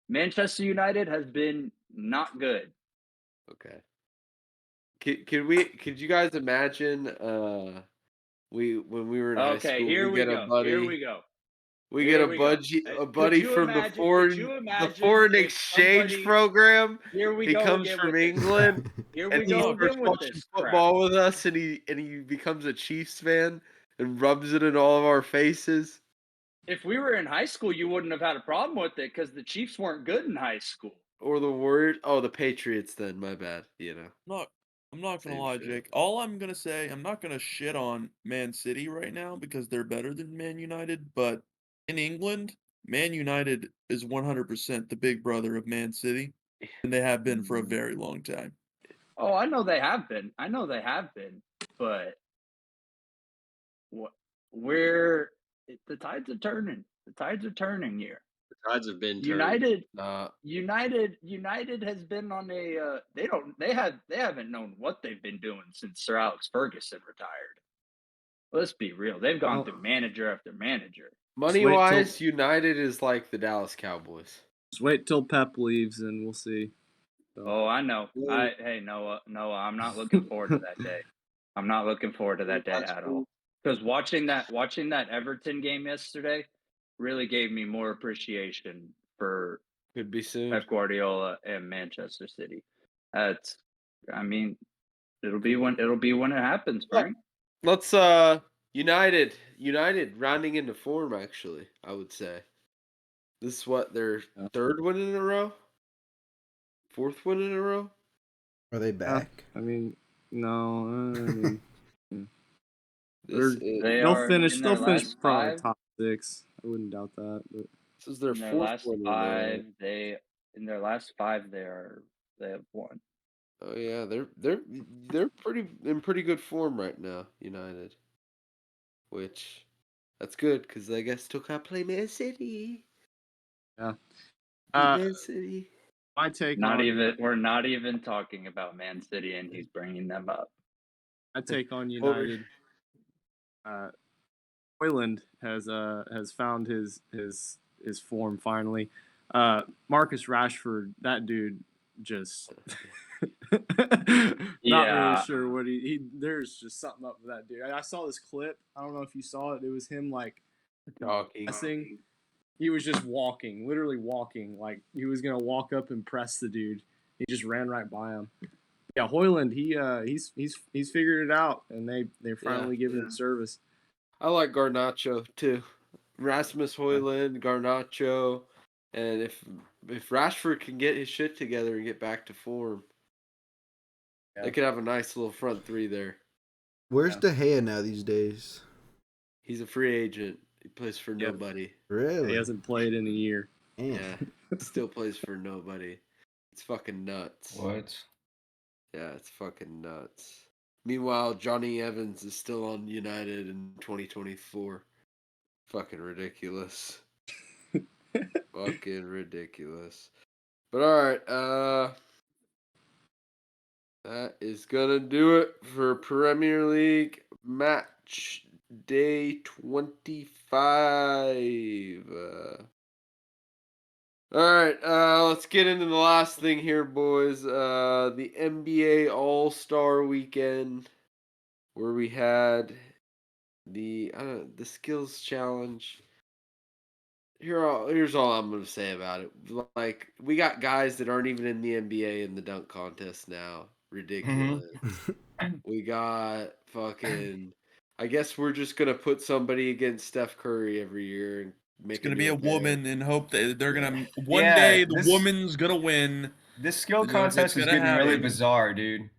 Manchester United has been not good. Okay. Could you guys imagine when we were in high Okay, school here we we get a go. buddy Here we go. we Here get a we go. buddy Could you from imagine? the Could you foreign imagine if exchange somebody? program. Here we He go comes again from with this. England Here and we he go starts again with watching this crap. football with us and he becomes a Chiefs fan and rubs it in all of our faces. If we were in high school, you wouldn't have had a problem with it because the Chiefs weren't good in high school. Or the Warriors. Oh, the Patriots then, my bad, you know. I'm not gonna Same lie, shit. Jake. All I'm gonna say, I'm not gonna shit on Man City right now because they're better than Man United. But in England, Man United is 100% the big brother of Man City, and they have been for a very long time. Oh, I know they have been. But we're the tides are turning. The tides are turning here. The tides have been turned. United has been on a they haven't known what they've been doing since Sir Alex Ferguson retired. Let's be real. They've gone through manager after manager. Money wait wise, till- United is like the Dallas Cowboys. Just wait till Pep leaves, and we'll see. So, Oh, I know. Ooh. Hey, Noah, I'm not looking forward to that day. I'm not looking forward to that day That's at cool. all. Because watching that Everton game yesterday really gave me more appreciation for Could be soon. Pep Guardiola and Manchester City. I mean, it'll be when it happens, Frank. Let's United rounding into form actually, I would say. This is what their third win in a row? Fourth win in a row? Are they back? I mean, no. I mean, This They'll finish. in They'll their finish last probably five. top 6. I wouldn't doubt that. But is their In their fourth last win in a row. 5, in their last 5 they have won. Oh yeah, they're in pretty good form right now, United. Which that's good because I guess still gotta play Man City. yeah. Beat Man City. My take We're not even talking about Man City, and he's bringing them up. My take on United. Hoyland has found his form finally. Marcus Rashford, that dude, just not really sure what he. There's just something up with that dude. I saw this clip. I don't know if you saw it. It was him like pressing. He was just walking, literally walking, like he was gonna walk up and press the dude. He just ran right by him. Yeah, Hoyland, he's figured it out, and they're finally giving him service. I like Garnacho too. Rasmus Hoyland, Garnacho, and if Rashford can get his shit together and get back to form, they could have a nice little front three there. Where's De Gea now these days? He's a free agent. He plays for nobody. Really? He hasn't played in a year. Yeah, still plays for nobody. It's fucking nuts. What? Yeah, it's fucking nuts. Meanwhile, Johnny Evans is still on United in 2024. Fucking ridiculous. Fucking ridiculous. But alright, that is gonna do it for Premier League match day 25. Alright, let's get into the last thing here, boys. The NBA All-Star Weekend, where we had the skills challenge. Here's all I'm gonna say about it. Like, we got guys that aren't even in the NBA in the dunk contest now. Ridiculous. We got fucking. I guess we're just gonna put somebody against Steph Curry every year and make. It's gonna be a woman and hope that they're gonna one Yeah, day the woman's gonna win. This skill You know, it's contest is gonna getting really happen. bizarre, dude.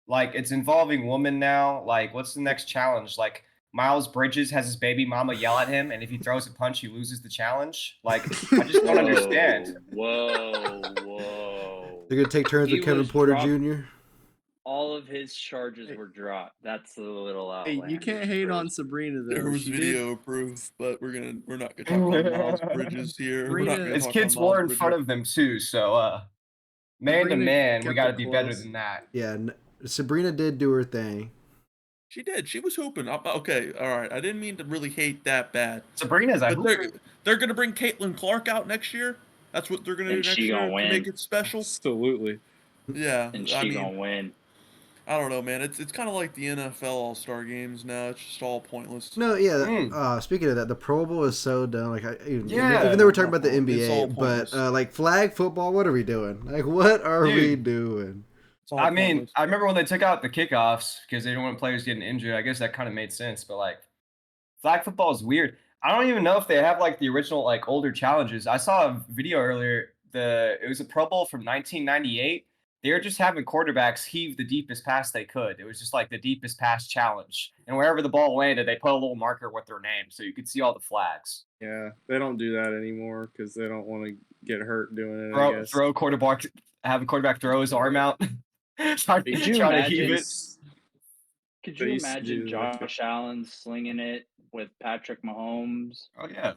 Like, it's involving women now. Like, what's the next challenge? Like, Miles Bridges has his baby mama yell at him, and if he throws a punch, he loses the challenge. Like, I just don't understand. Whoa. They're gonna take turns He with Kevin was Porter dropped. Jr. All of his charges were dropped. That's a little Hey, outlandish. you can't hate for on us. Sabrina though. There was She did. video proof, but we're not gonna talk on Miles Bridges here. We're not Sabrina- gonna His talk kids on Miles were in Bridges. front of them too, so man to Sabrina man, we kept got to it be better close. than that. Yeah, Sabrina did do her thing. She did. She was hooping. Okay, all right. I didn't mean to really hate that bad. Sabrina's a But they're gonna bring Caitlin Clark out next year. That's what they're gonna do And next she year gonna to win. make it special. Absolutely. Yeah, And I she mean, gonna win. I don't know, man. It's kind of like the NFL All-Star games now. It's just all pointless. No, yeah. Mm. Speaking of that, the Pro Bowl is so dumb. Like, Yeah. even though we're talking about the It's all NBA, but pointless. like flag football, what are we doing? Like, what are we Dude. doing? It's all I mean, pointless. I remember when they took out the kickoffs because they didn't want players getting injured. I guess that kind of made sense, but like flag football is weird. I don't even know if they have like the original like older challenges. I saw a video earlier. It was a Pro Bowl from 1998. They were just having quarterbacks heave the deepest pass they could. It was just like the deepest pass challenge, and wherever the ball landed, they put a little marker with their name so you could see all the flags. Yeah, they don't do that anymore because they don't want to get hurt doing it. I guess. Throw quarterback, have a quarterback throw his arm out, try Could you to heave imagine? it. Could They you used to imagine do that. Josh Allen slinging it with Patrick Mahomes? Oh yeah,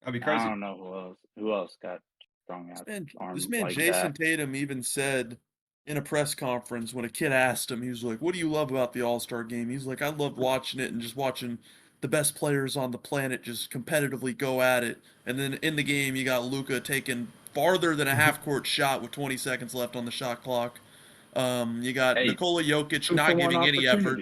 that'd be I crazy. don't know who else got strung out arms This man like Jason that. Tatum even said in a press conference when a kid asked him, he was like, "What do you love about the All-Star game?" He's like, "I love watching it and just watching the best players on the planet just competitively go at it." And then in the game, you got Luka taking farther than a half-court shot with 20 seconds left on the shot clock. You got Hey, Nikola Jokic 2 for not 1 giving any effort.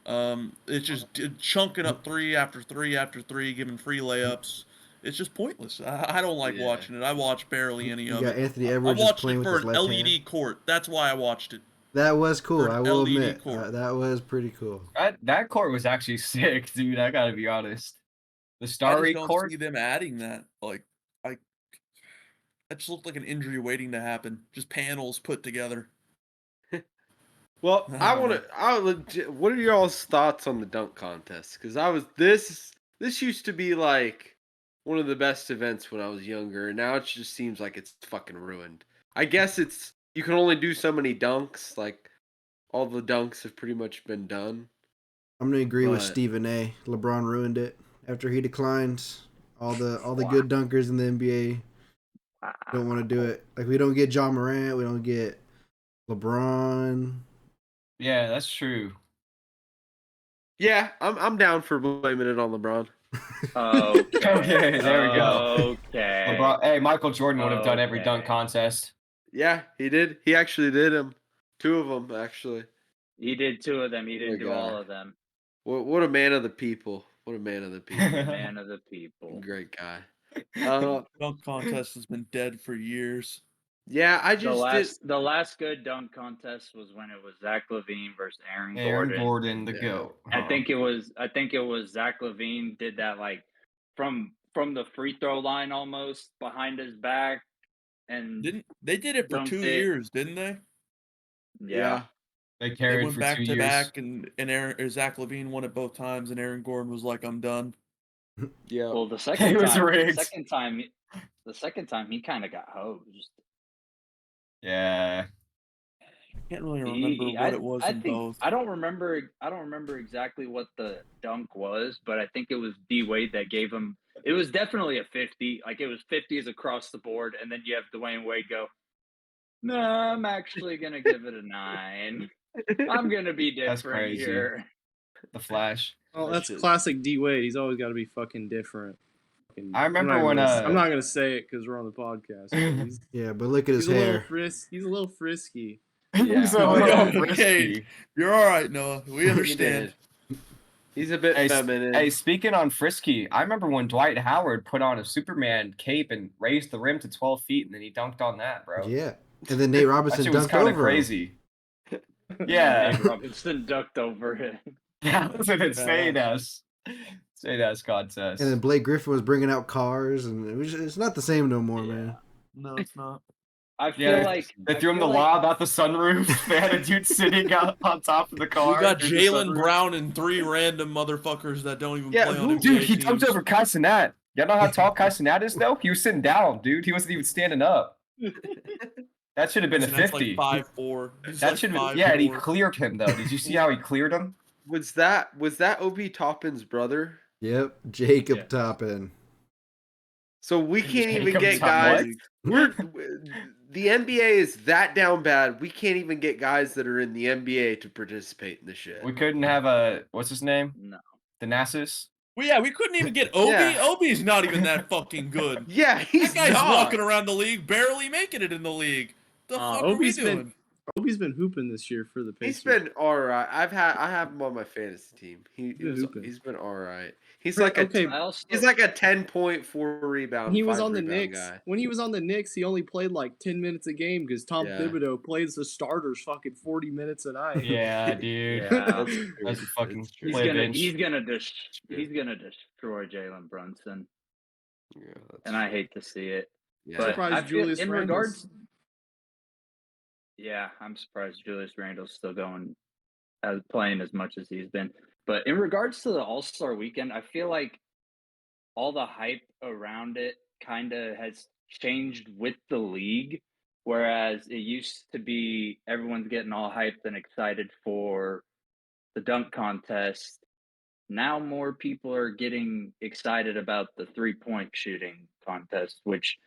opportunity. It's just chunking up three after three after three, giving free layups. It's just pointless. I don't like Yeah. watching it. I watch barely any You of got it. Anthony I Edwards just watched playing it with for his an left LED hand. court. That's why I watched it. That was cool. For an I will LED admit court. that was pretty cool. That court was actually sick, dude. I gotta be honest. The I just Starry don't court. see them adding that. Like, that just looked like an injury waiting to happen. Just panels put together. Well, I don't what are y'all's thoughts on the dunk contest? Because this used to be like one of the best events when I was younger, and now it just seems like it's fucking ruined. I guess you can only do so many dunks. Like all the dunks have pretty much been done. I'm gonna agree with But- Stephen A. LeBron ruined it after he declined. All the good dunkers in the NBA don't want to do it. Like, we don't get John Morant, we don't get LeBron. Yeah, that's true. Yeah, I'm down for blaming it on LeBron. Okay. Okay, there we go. Okay. LeBron, hey, Michael Jordan would have done every dunk Okay. contest. Yeah, he did. He actually did them. 2 of them actually. He did 2 of them. He didn't My do all God. of them. What a man of the people. What a man of the people. Man of the people. Great guy. Dunk contest has been dead for years. Yeah, I just The last good dunk contest was when it was Zach LaVine versus Aaron Aaron Gordon. Gordon, the Yeah. GOAT. I think it was Zach LaVine did that like from the free throw line almost behind his back, and They did it for dunked 2 it. years, didn't they? yeah. They They carried went for back 2 to years. back, and Zach LaVine won it both times, and Aaron Gordon was like, "I'm done." yeah. Well, the It second was time, rigged. the second time he kind of got hosed. Yeah. I can't really remember what it was in both. I don't remember exactly what the dunk was, but I think it was D Wade that gave him. It was definitely a 50. Like it was 50s across the board, and then you have Dwayne Wade go, "No, I'm actually gonna give it a 9. I'm gonna be That's different crazy. here." The Flash. Oh, That that's shit- classic D Wade. He's always got to be fucking different. I remember I'm when, not gonna say it because we're on the podcast. But he's Yeah, but look at his he's a little hair. He's a little frisky. He's a Yeah. little Okay. frisky. You're all right, Noah. We understand. He's a bit feminine. Hey, speaking on frisky, I remember when Dwight Howard put on a Superman cape and raised the rim to 12 feet, and then he dunked on that, bro. Yeah, and then Nate That Robinson shit was dunked kind of over him. crazy. Yeah. Nate Robinson ducked over it. That was an insane ass contest. And then Blake Griffin was bringing out cars, and it's not the same no more, man. No, it's not. I feel like they threw him the lob out the sunroof. They had a dude sitting out on top of the car. We got through the Jalen sunroof. Brown and 3 random motherfuckers that don't even Yeah, play on who- NBA Dude, he teams. jumped over Kai Cenat. Y'all know how tall Kai Cenat is, though? He was sitting down, dude. He wasn't even standing up. That should have been a Listen, that's 50. like 5'4". He's That like should have 5'4". been. Yeah, and he cleared him, though. Did you see how he cleared him? Was that Obi Toppin's brother? Yep, Jacob Yeah. Toppin. So we can't even Jacob get Toppin. guys. The NBA is that down bad. We can't even get guys that are in the NBA to participate in the shit. We couldn't have what's his name? No. Thanasis? Well, yeah, we couldn't even get Obi. Yeah. Obi's not even that fucking good. Yeah, he's That guy's not. walking around the league, barely making it in the league. The fuck are we Obi's been- doing? Obi's been hooping this year for the Pacers. He's been all right. I have him on my fantasy team. been hooping. He's been all right. He's like a Okay, I also, he's like a 10.4 rebound. he was 5 on the rebound Knicks. guy. When he was on the Knicks, he only played like 10 minutes a game because Tom Yeah. Thibodeau plays the starters fucking 40 minutes a night. Yeah, dude. yeah, That's a fucking It's true. he's play gonna bench. he's gonna true. destroy Jalen Brunson, Yeah, that's and I true. hate to see it. Yeah. But Surprised I feel Julius in Randle's- regards, yeah, I'm surprised Julius Randle's still going as playing as much as he's been. But in regards to the All-Star weekend, I feel like all the hype around it kind of has changed with the league. Whereas it used to be everyone's getting all hyped and excited for the dunk contest. Now more people are getting excited about the 3-point shooting contest, which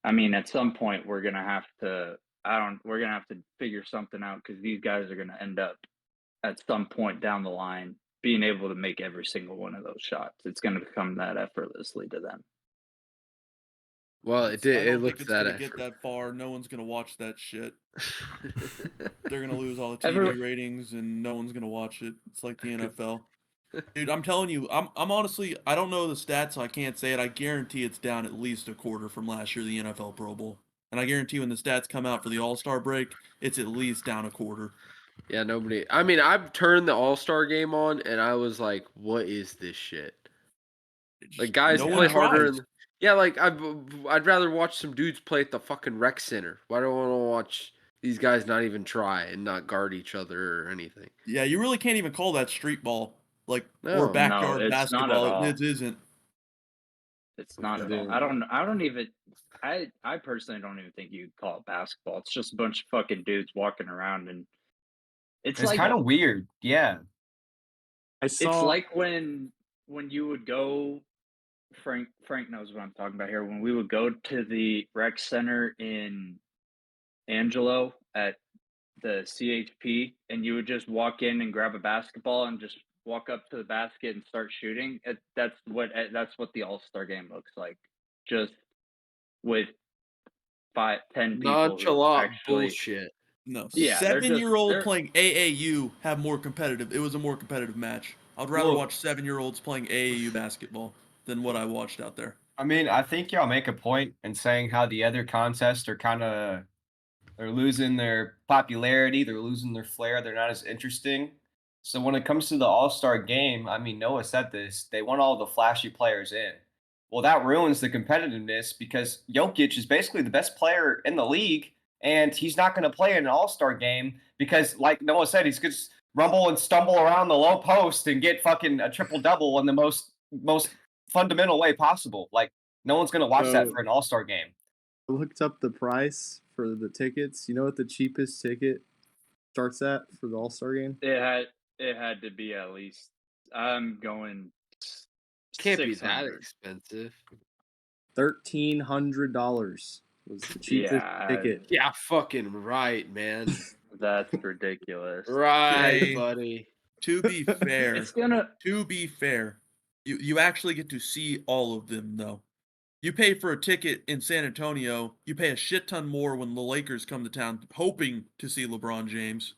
I mean, at some point we're gonna have to we're gonna have to figure something out because these guys are gonna end up at some point down the line being able to make every single one of those shots. It's gonna come that effortlessly to them. Well, I it did. don't It think looks it's that gonna get that far. No one's gonna watch that shit. They're gonna lose all the TV Every- ratings, and no one's gonna watch it. It's like the NFL. Dude, I'm telling you, I'm honestly, I don't know the stats, so I can't say it. I guarantee it's down at least a quarter from last year, the NFL Pro Bowl. And I guarantee when the stats come out for the All-Star break, it's at least down a quarter. Yeah, nobody. I mean, I've turned the All-Star game on, and I was like, "What is this shit?" Like guys no play one harder. tries. Yeah, like I'd rather watch some dudes play at the fucking rec center. Why do I want to watch these guys not even try and not guard each other or anything? Yeah, you really can't even call that street ball, like No. or backyard No, it's not at basketball. all. It isn't. It's not at Dude. all. I don't even. I personally don't even think you'd call it basketball. It's just a bunch of fucking dudes walking around, and it's It's like kind of weird. Yeah. I it's saw like when you would go. Frank knows what I'm talking about here. When we would go to the rec center in Angelo at the CHP, and you would just walk in and grab a basketball and just walk up to the basket and start shooting. That's what the All-Star game looks like, just with 5, 10 people who Nonchalant actually. bullshit. No, Yeah, they're just- 7-year-old they're- playing AAU have more competitive. It was a more competitive match. I'd rather Well- watch 7-year-olds playing AAU basketball than what I watched out there. I mean, I think y'all make a point in saying how the other contests are kind of they're losing their popularity, they're losing their flair, they're not as interesting. So when it comes to the All-Star game, I mean, Noah said this, they want all the flashy players in. Well, that ruins the competitiveness because Jokic is basically the best player in the league, and he's not going to play in an All-Star game because, like Noah said, he's going to rumble and stumble around the low post and get fucking a triple-double in the most fundamental way possible. Like, no one's going to watch that So- for an All-Star game. I looked up the price for the tickets. You know what the cheapest ticket starts at for the All-Star game? It had to be at least. I'm going. Can't be that 600. expensive. $1,300 was the cheapest Yeah, ticket. Yeah, fucking right, man. that's ridiculous. Right, Hey. buddy. To be fair, It's gonna. you actually get to see all of them though. You pay for a ticket in San Antonio, you pay a shit ton more when the Lakers come to town hoping to see LeBron James.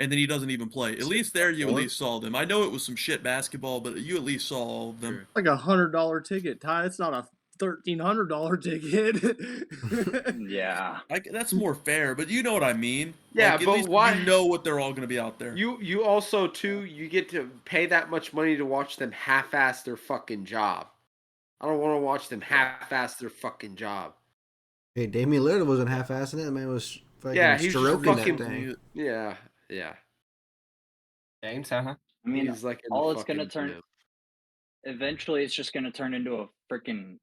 And then he doesn't even play. At least there you at least saw them. I know it was some shit basketball, but you at least saw all of them. Sure. Like $100 ticket, Ty. It's not a $1,300 ticket. Yeah. That's more fair, but you know what I mean. Yeah, Like, at but least why- you know what they're all going to be out there. You also too, you get to pay that much money to watch them half-ass their fucking job. I don't want to watch them half-ass their fucking job. Hey, Damian Lillard wasn't half-assing it. The man was fucking Yeah, he's just stroking that fucking. thing. Yeah. Game time. I mean, He's like in the all it's gonna fucking turn gym. eventually it's just gonna turn into a freaking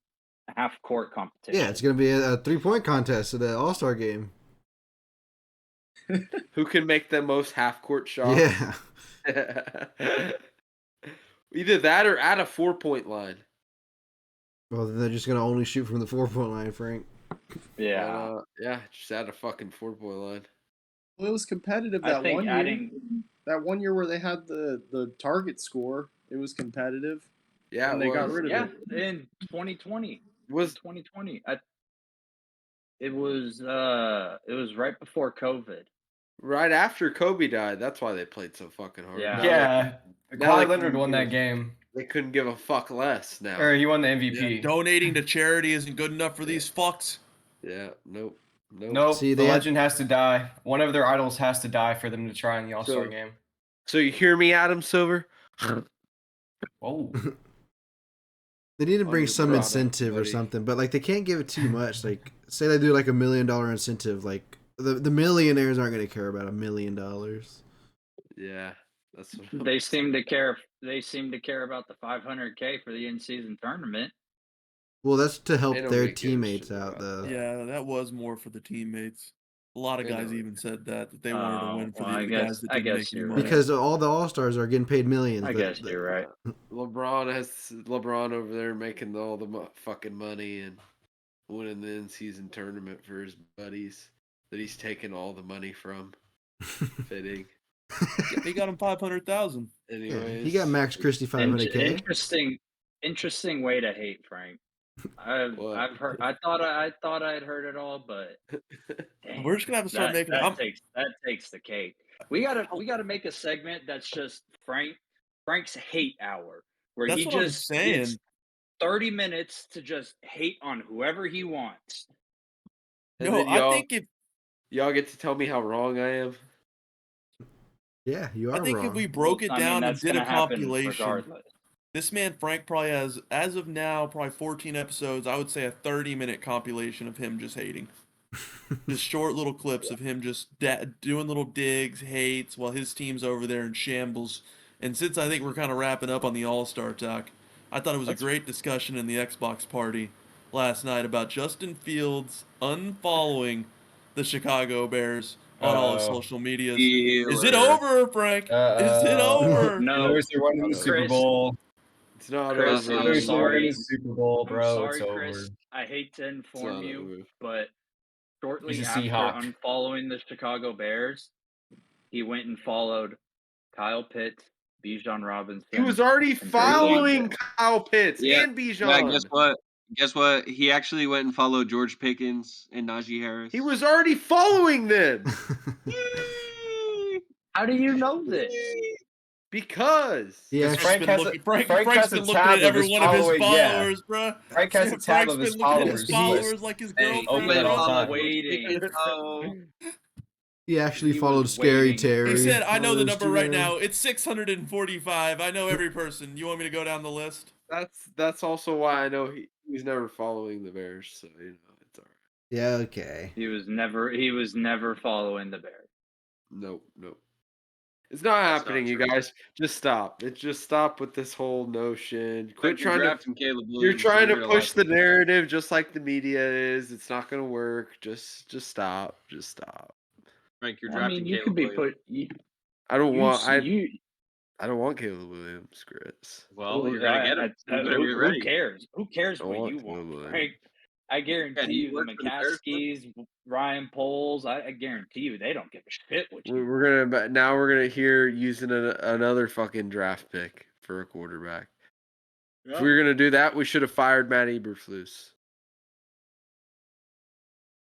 half court competition. Yeah, it's gonna be a 3-point contest at the All-Star game. Who can make the most half court shots? Yeah. Either that or at a 4-point line. Well, then they're just gonna only shoot from the 4-point line, Frank. Yeah. Yeah, just at a fucking 4-point line. Well, it was competitive I that think one year. adding That one year where they had the target score, it was competitive. Yeah, and it they got was. rid of yeah, it. in 2020. Was 2020. It was right before COVID. right after Kobe died. That's why they played so fucking hard. Yeah. Now Yeah. now Kawhi they Leonard can won give that a- game. They couldn't give a fuck less now. Or he won the Yeah, MVP. donating to charity isn't good enough for these fucks. Yeah, nope. Nope. See, the they had- legend has to die. One of their idols has to die for them to try in the All-Star So- game. So you hear me, Adam Silver? Oh. They need to On bring your some product, incentive or buddy. something, but like they can't give it too much. Like, say they do like $1 million incentive, like the millionaires aren't gonna care about $1 million. Yeah, that's what I'm They seem to care. They seem to care about the 500K for the in-season tournament. Well, that's to They help don't their get good teammates shit out, about though. that. Yeah, that was more for the teammates. A lot of They guys know it. even said that they wanted to win for well, the I guys guess- that I didn't guess make any you're money. right. Because all the All Stars are getting paid millions. I guess you're right. LeBron over there making all the fucking money and winning the in-season tournament for his buddies that he's taking all the money from. Fitting. Yeah, he got him 500,000. Anyways, he got Max Christie 500K. Interesting way to hate, Frank. What? I've heard. I thought I'd heard it all, but dang, We're just gonna have to start making. that takes the cake. We gotta make a segment that's just Frank's hate hour, where That's he what I'm just saying. gets 30 minutes to just hate on whoever he wants. And No, then I think if y'all get to tell me how wrong I am. Yeah, you are I think wrong. if we broke it I mean, down and that's did a gonna happen compilation, regardless. this man Frank probably has, as of now, probably 14 episodes. I would say a 30-minute compilation of him just hating. Just short little clips of him just doing little digs, hates, while his team's over there in shambles. And since I think we're kind of wrapping up on the All-Star talk, I thought it was a great discussion in the Xbox party last night about Justin Fields unfollowing the Chicago Bears on all his social medias. Is it over, Frank? Is it over? No, Loser won the Super Chris. Bowl. It's not Chris, over. I'm Loser won sorry. the Super Bowl, I'm bro. sorry, It's over. Chris. I hate to inform not you, over. but shortly He's a after Seahawk. unfollowing the Chicago Bears, he went and followed Kyle Pitts, Bijan Robinson. He was already and Drake following London. Kyle Pitts Yeah, and Bijan. Yeah, guess what? He actually went and followed George Pickens and Najee Harris. He was already following them How do you know this? because He Frank's actually, been looking, Frank's been looking at every one of his followers, bro. Frank has a tab of his Frank's been looking at his followers. followers like his Hey, girlfriend. open it all bro. time. Waiting. he actually He followed was Scary waiting. Terry. He said, "I know the on number right Instagram. now. It's 645. I know every person. You want me to go down the list?" that's also why I know he's never following the Bears. So it's all right. Yeah, okay. He was never following the Bears. Nope. It's not happening, not you true. guys. Just stop. Just stop with this whole notion. Quit Frank, you're trying to. drafting Caleb You're Williams, trying you're to gonna push the laugh. narrative just like the media is. It's not going to work. Just stop. Just stop. Frank, you're I drafting mean, you Caleb could be Williams. put. I don't want. You. I don't want Caleb Williams, Chris. Well, you're gonna get him. You better get Who ready. cares? Who cares I what want you Caleb want, Williams. Frank? I guarantee he you, the worked for the Bears, bro. McCaskies, Ryan Poles. I guarantee you, they don't give a shit what you. We're gonna hear using another fucking draft pick for a quarterback. If we were gonna do that, we should have fired Matt Eberflus.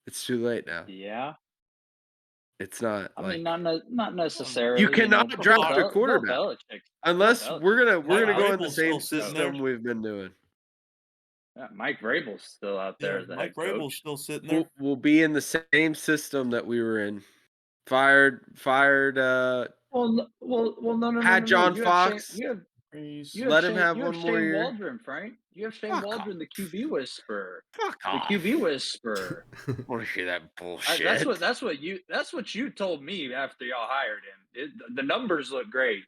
It's too late now. Yeah. It's not. I mean, not necessarily. You cannot draft a quarterback unless we're gonna go in the Vrabel's same still sitting there. system we've been doing. Yeah, Mike Vrabel's still out there as the Mike head Vrabel's coach. still sitting there. We'll be in the same system that we were in. Fired. Well, no. Had John You Fox. You Let him have you one have more Shane year. Waldron, Frank. You have Shane Fuck Waldron, the QB whisperer. Fuck The off. QB whisperer. I want to hear that bullshit. That's what you told me after y'all hired him. The numbers look great.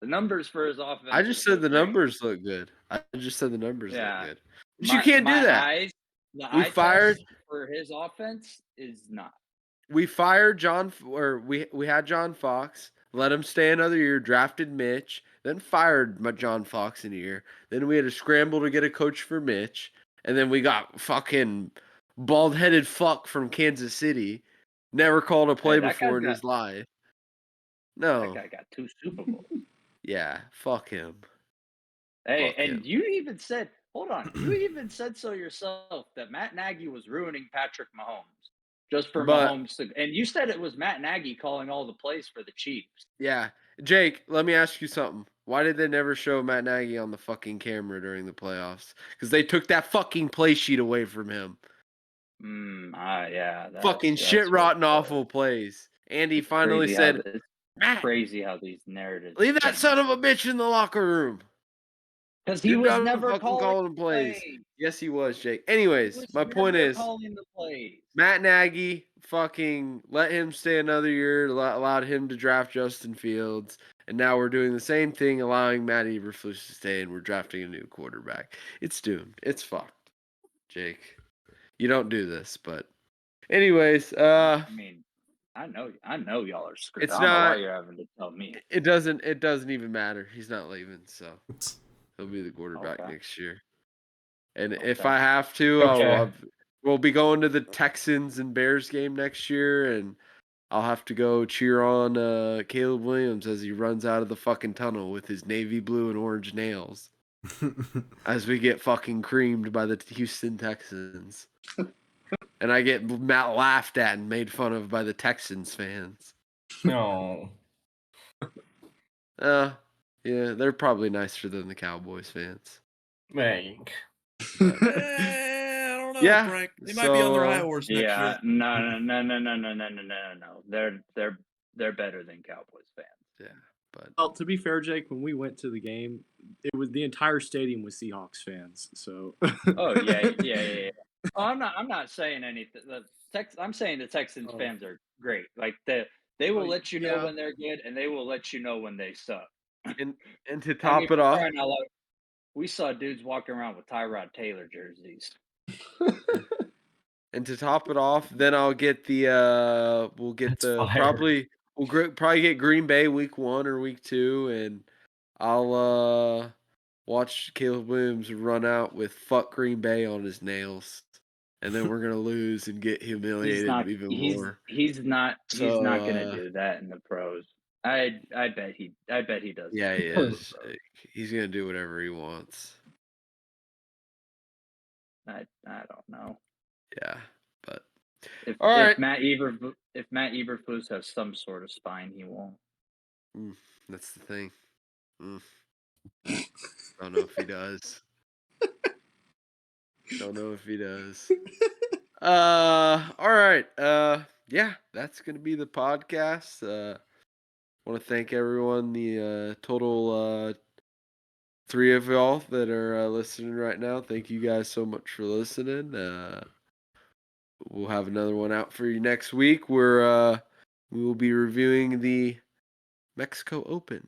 The numbers for his offense. I just said the great. numbers look good. I just said the numbers look Yeah. good. But you can't do that. The We eye fired- test for his offense is not. We fired we had John Fox, let him stay another year, drafted Mitch, then fired John Fox in a year. Then we had to scramble to get a coach for Mitch, and then we got fucking bald-headed fuck from Kansas City. Never called a play Hey, that before guy's in got- his life. That No. guy got 2 Super Bowls. Yeah, fuck him. Hey, Fuck and him. you even said, hold on, you even said so yourself that Matt Nagy was ruining Patrick Mahomes just for But- Mahomes to, and you said it was Matt Nagy calling all the plays for the Chiefs. Yeah. Jake, let me ask you something. Why did they never show Matt Nagy on the fucking camera during the playoffs? Because they took that fucking play sheet away from him. Yeah. Fucking that's shit what rotten it awful was. plays. Andy It's finally crazy said, it's Matt, crazy how these narratives leave that son of a bitch in the locker room. because he You're was done never fucking calling plays. Yes, he was, Jake. Anyways, my point is, calling the plays. Matt Nagy fucking let him stay another year, allowed him to draft Justin Fields, and now we're doing the same thing, allowing Matt Eberflus to stay, and we're drafting a new quarterback. It's doomed. It's fucked, Jake. You don't do this, but anyways, I mean, I know y'all are screwed. It's I don't know why not- you're having to tell me. it doesn't even matter. He's not leaving, so he'll be the quarterback Okay. next year. And if Okay. I have to, Okay. we'll be going to the Texans and Bears game next year, and I'll have to go cheer on Caleb Williams as he runs out of the fucking tunnel with his navy blue and orange nails as we get fucking creamed by the Houston Texans. And I get laughed at and made fun of by the Texans fans. No. Yeah, they're probably nicer than the Cowboys fans. Meg. I don't know, Yeah, Frank. They might be on their high so- horse next Yeah, year. no. They're better than Cowboys fans. Yeah, but Well, to be fair, Jake, when we went to the game, it was the entire stadium was Seahawks fans. So. Oh yeah. Oh, I'm not saying anything. I'm saying the Texans Oh. fans are great. Like they will Oh, let you know yeah. when they're good, and they will let you know when they suck. and to I top mean, it for off, crying out loud, we saw dudes walking around with Tyrod Taylor jerseys. and to top it off, then I'll get the we'll get That's the fire. probably get Green Bay week 1 or week 2, and I'll watch Caleb Williams run out with "fuck Green Bay" on his nails, and then we're gonna lose and get humiliated even more. He's not So, gonna do that in the pros. I bet he does. Yeah, he that in the is. pros. He's gonna do whatever he wants. I don't know. Yeah, but If all right. Matt Eberflus has some sort of spine, he won't. That's the thing. Don't know if he does. Don't know if he does. All right. Yeah, that's gonna be the podcast. Want to thank everyone, the total 3 of y'all that are listening right now. Thank you guys so much for listening. We'll have another one out for you next week. We will be reviewing the Mexico Open.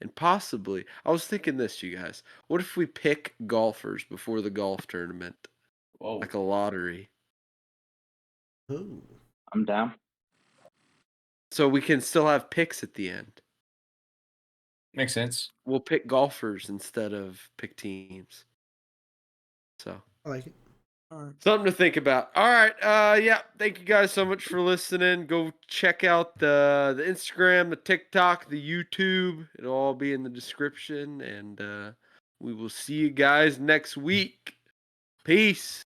And possibly, I was thinking this, you guys. What if we pick golfers before the golf tournament? Whoa. Like a lottery. Ooh. I'm down. So we can still have picks at the end. Makes sense. We'll pick golfers instead of pick teams. So I like it. All right. something to think about. All right. Yeah. Thank you guys so much for listening. Go check out the Instagram, the TikTok, the YouTube. It'll all be in the description. And we will see you guys next week. Peace.